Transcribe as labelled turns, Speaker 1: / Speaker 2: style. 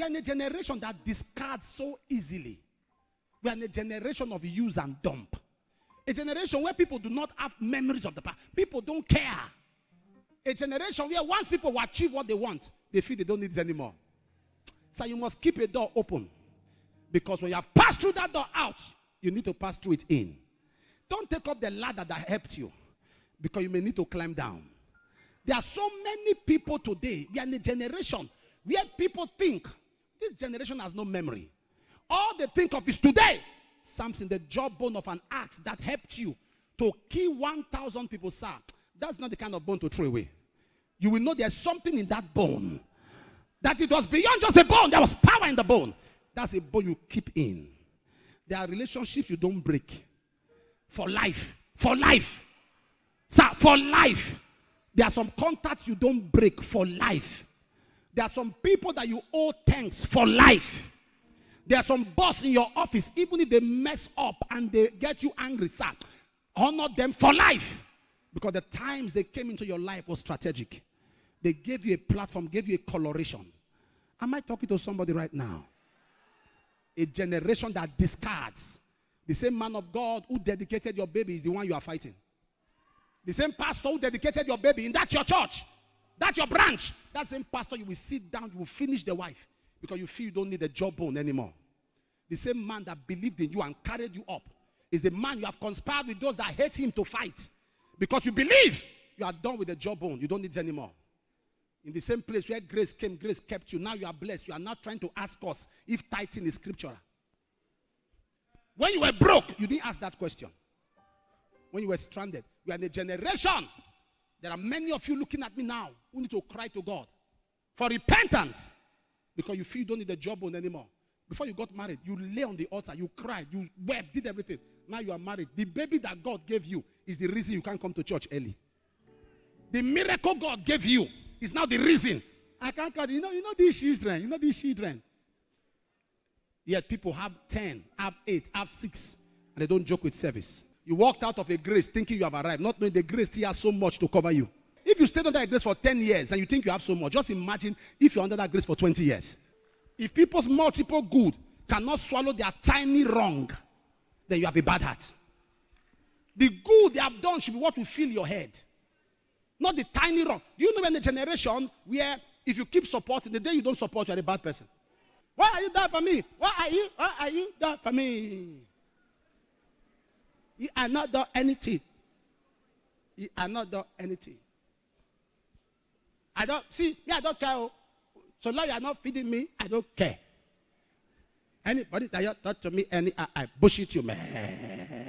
Speaker 1: We are in a generation that discards so easily. We are in a generation of use and dump. A generation where people do not have memories of the past. People don't care. A generation where once people will achieve what they want, they feel they don't need it anymore. So you must keep a door open. Because when you have passed through that door out, you need to pass through it in. Don't take up the ladder that helped you. Because you may need to climb down. There are so many people today. We are in a generation where people think this generation has no memory. All they think of is today. Something, the jawbone of an axe that helped you to kill 1,000 people, sir. That's not the kind of bone to throw away. You will know there's something in that bone. That it was beyond just a bone. There was power in the bone. That's a bone you keep in. There are relationships you don't break. For life. For life. Sir, for life. There are some contacts you don't break for life. There are some people that you owe thanks for life. There are some boss in your office, even if they mess up and they get you angry, sir, honor them for life. Because the times they came into your life was strategic. They gave you a platform, gave you a coloration. Am I talking to somebody right now? A generation that discards. The same man of God who dedicated your baby is the one you are fighting. The same pastor who dedicated your baby, and that's your church. That's your branch. That same pastor, you will sit down, you will finish the wife. Because you feel you don't need a jawbone anymore. The same man that believed in you and carried you up is the man you have conspired with those that hate him to fight. Because you believe you are done with the jawbone. You don't need it anymore. In the same place where grace came, grace kept you. Now you are blessed. You are not trying to ask us if tithing is scriptural. When you were broke, you didn't ask that question. When you were stranded, you are in a generation. There are many of you looking at me now who need to cry to God for repentance. Because you feel you don't need a jawbone anymore. Before you got married, you lay on the altar, you cried, you wept, did everything. Now you are married. The baby that God gave you is the reason you can't come to church early. The miracle God gave you is now the reason. I can't come. You know these children. Yet people have 10, have 8, have 6, and they don't joke with service. You walked out of a grace thinking you have arrived, not knowing the grace still has so much to cover you. If you stayed under a grace for 10 years and you think you have so much, just imagine if you're under that grace for 20 years. If people's multiple good cannot swallow their tiny wrong, then you have a bad heart. The good they have done should be what will fill your head. Not the tiny wrong. You know, in a generation where if you keep supporting, the day you don't support, you're a bad person. Why are you there for me? Why are you there for me? You are not done anything. You are not done anything. I don't care. So long you are not feeding me, I don't care. Anybody that you talk to me, I bullshit you, man.